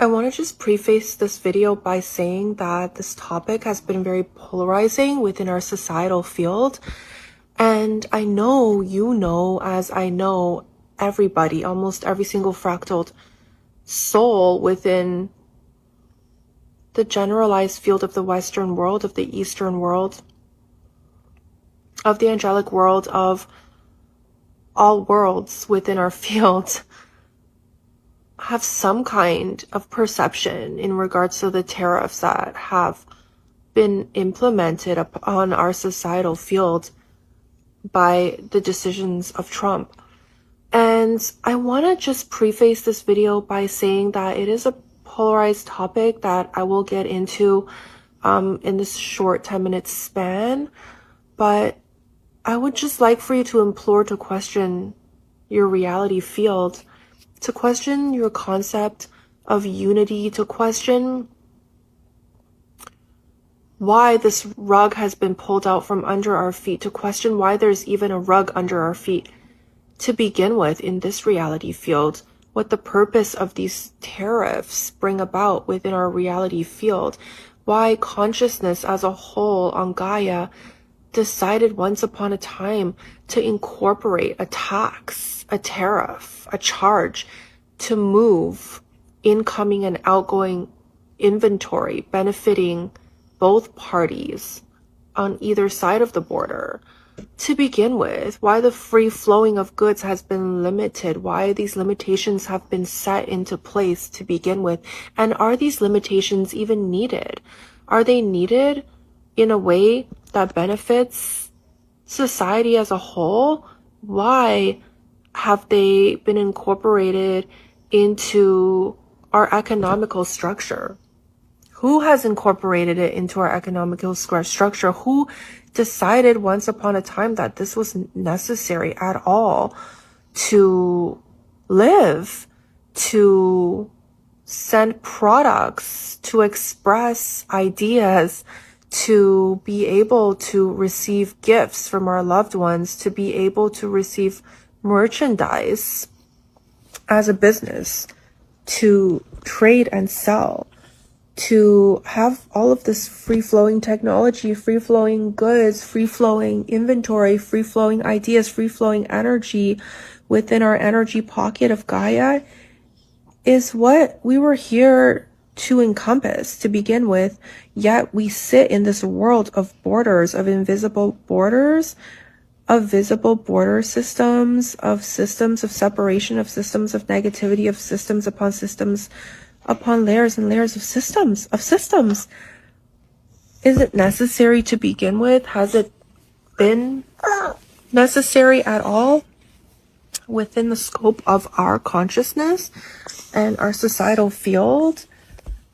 I want to just preface this video by saying that this topic has been very polarizing within our societal field. And I know you know, as I know everybody, almost every single fractaled soul within the generalized field of the Western world, of the Eastern world, of the angelic world, of all worlds within our field, have some kind of perception in regards to the tariffs that have been implemented upon our societal field by the decisions of Trump. And I want to just preface this video by saying that it is a polarized topic that I will get into in this short 10-minute span. But I would just like for you to implore to question your reality field, to question your concept of unity, to question why this rug has been pulled out from under our feet, to question why there's even a rug under our feet to begin with in this reality field, what the purpose of these tariffs bring about within our reality field, why consciousness as a whole on Gaia decided once upon a time to incorporate a tax, a tariff, a charge to move incoming and outgoing inventory benefiting both parties on either side of the border. To begin with, why the free flowing of goods has been limited, why these limitations have been set into place to begin with, and are these limitations even needed? Are they needed in a way that benefits society as a whole? Why have they been incorporated into our economical structure? Who has incorporated it into our economical structure? Who decided once upon a time that this was necessary at all to live, to send products, to express ideas, to be able to receive gifts from our loved ones, to be able to receive merchandise as a business, to trade and sell, to have all of this free-flowing technology, free-flowing goods, free-flowing inventory, free-flowing ideas, free-flowing energy within our energy pocket of Gaia is what we were here to encompass to begin with. Yet we sit in this world of borders, of invisible borders, of visible border systems of separation, of systems of negativity, of systems upon layers and layers of systems. Is it necessary to begin with? Has it been necessary at all within the scope of our consciousness and our societal field?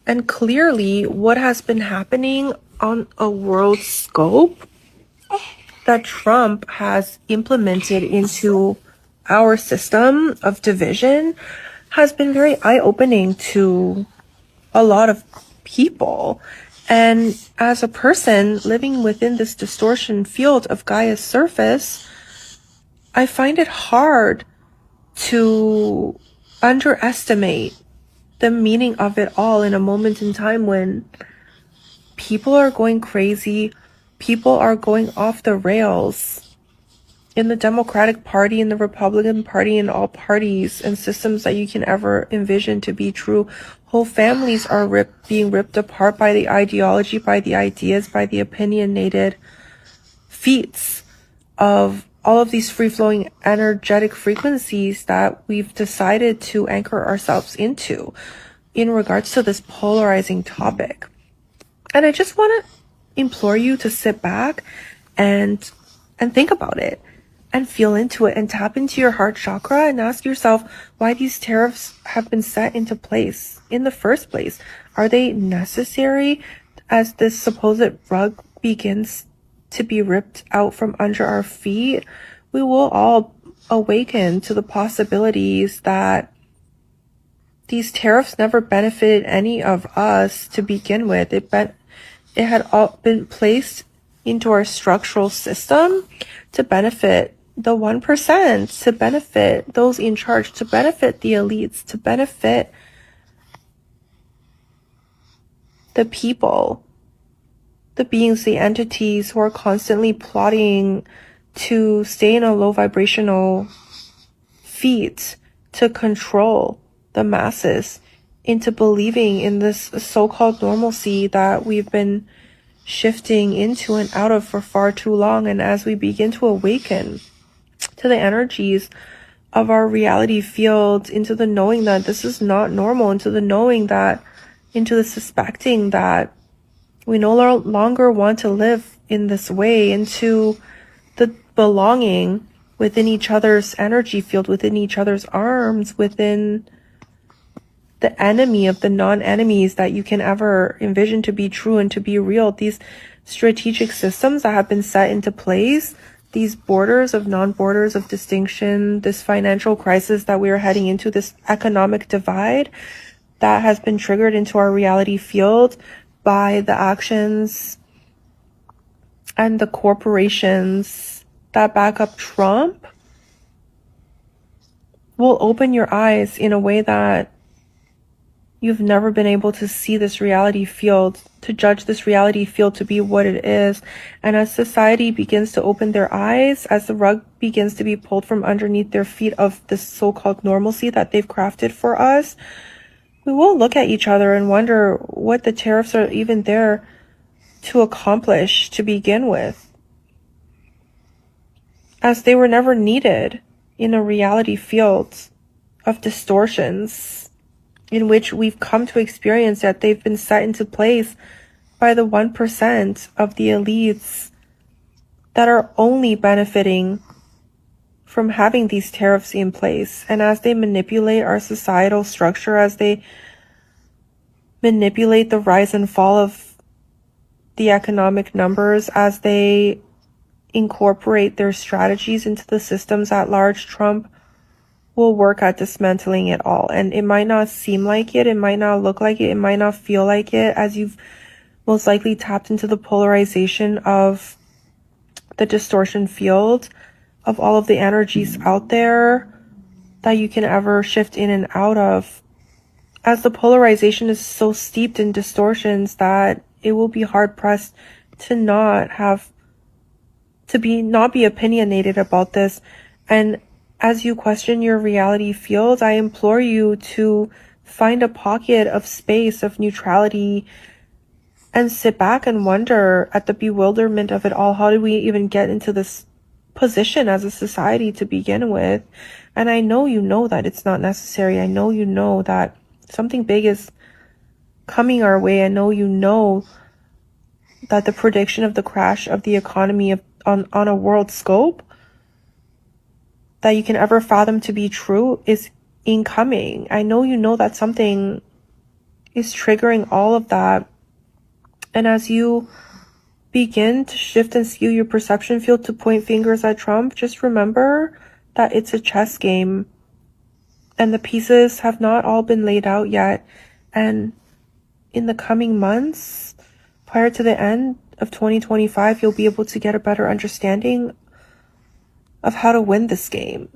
And clearly, what has been happening on a world scope that Trump has implemented into our system of division has been very eye-opening to a lot of people. And as a person living within this distortion field of Gaia's surface, I find it hard to underestimate the meaning of it all in a moment in time when people are going crazy, people are going off the rails in the Democratic Party, in the Republican Party, in all parties and systems that you can ever envision to be true. Whole families are being ripped apart by the ideology, by the ideas, by the opinionated feats of all of these free-flowing energetic frequencies that we've decided to anchor ourselves into in regards to this polarizing topic. And I just want to implore you to sit back and think about it and feel into it and tap into your heart chakra and ask yourself why these tariffs have been set into place in the first place. Are they necessary as this supposed rug begins to be ripped out from under our feet? We will all awaken to the possibilities that these tariffs never benefited any of us to begin with. It had all been placed into our structural system to benefit the 1%, to benefit those in charge, to benefit the elites, to benefit the people, the beings, the entities who are constantly plotting to stay in a low vibrational feat to control the masses into believing in this so-called normalcy that we've been shifting into and out of for far too long. And as we begin to awaken to the energies of our reality field, into the knowing that this is not normal, into the knowing that, into the suspecting that we no longer want to live in this way, into the belonging within each other's energy field, within each other's arms, within the enemy of the non-enemies that you can ever envision to be true and to be real. These strategic systems that have been set into place, these borders of non-borders of distinction, this financial crisis that we are heading into, this economic divide that has been triggered into our reality field by the actions and the corporations that back up Trump, will open your eyes in a way that you've never been able to see this reality field, to judge this reality field to be what it is. And as society begins to open their eyes, as the rug begins to be pulled from underneath their feet of this so-called normalcy that they've crafted for us, we will look at each other and wonder what the tariffs are even there to accomplish to begin with, as they were never needed in a reality field of distortions in which we've come to experience that they've been set into place by the 1% of the elites that are only benefiting from having these tariffs in place. And as they manipulate our societal structure, as they manipulate the rise and fall of the economic numbers, as they incorporate their strategies into the systems at large, Trump will work at dismantling it all. And it might not seem like it might not look like it might not feel like it, as you've most likely tapped into the polarization of the distortion field of all of the energies out there that you can ever shift in and out of, as the polarization is so steeped in distortions that it will be hard pressed to not be opinionated about this. And as you question your reality field, I implore you to find a pocket of space, of neutrality, and sit back and wonder at the bewilderment of it all. How did we even get into this position as a society to begin with? And I know you know that it's not necessary. I know you know that something big is coming our way. I know you know that the prediction of the crash of the economy on a world scope that you can ever fathom to be true is incoming. I know you know that something is triggering all of that. And as you begin to shift and skew your perception field to point fingers at Trump, just remember that it's a chess game and the pieces have not all been laid out yet. And in the coming months, prior to the end of 2025, you'll be able to get a better understanding of how to win this game,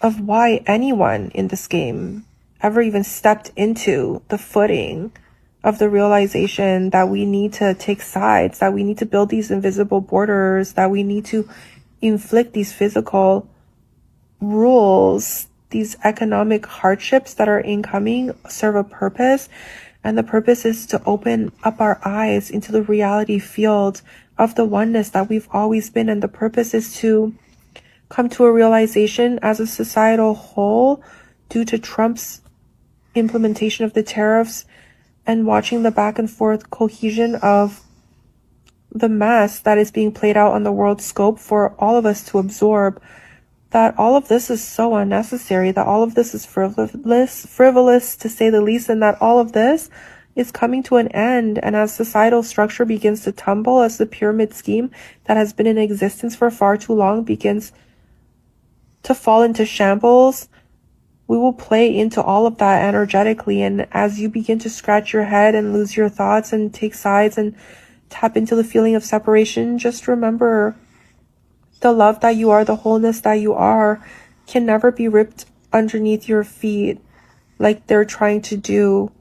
of why anyone in this game ever even stepped into the footing of the realization that we need to take sides, that we need to build these invisible borders, that we need to inflict these physical rules, these economic hardships that are incoming serve a purpose. And the purpose is to open up our eyes into the reality field of the oneness that we've always been. And the purpose is to come to a realization as a societal whole, due to Trump's implementation of the tariffs and watching the back and forth cohesion of the mess that is being played out on the world scope for all of us to absorb, that all of this is so unnecessary, that all of this is frivolous to say the least, and that all of this is coming to an end. And as societal structure begins to tumble, as the pyramid scheme that has been in existence for far too long begins to fall into shambles, we will play into all of that energetically. And as you begin to scratch your head and lose your thoughts and take sides and tap into the feeling of separation, just remember the love that you are, the wholeness that you are, can never be ripped underneath your feet like they're trying to do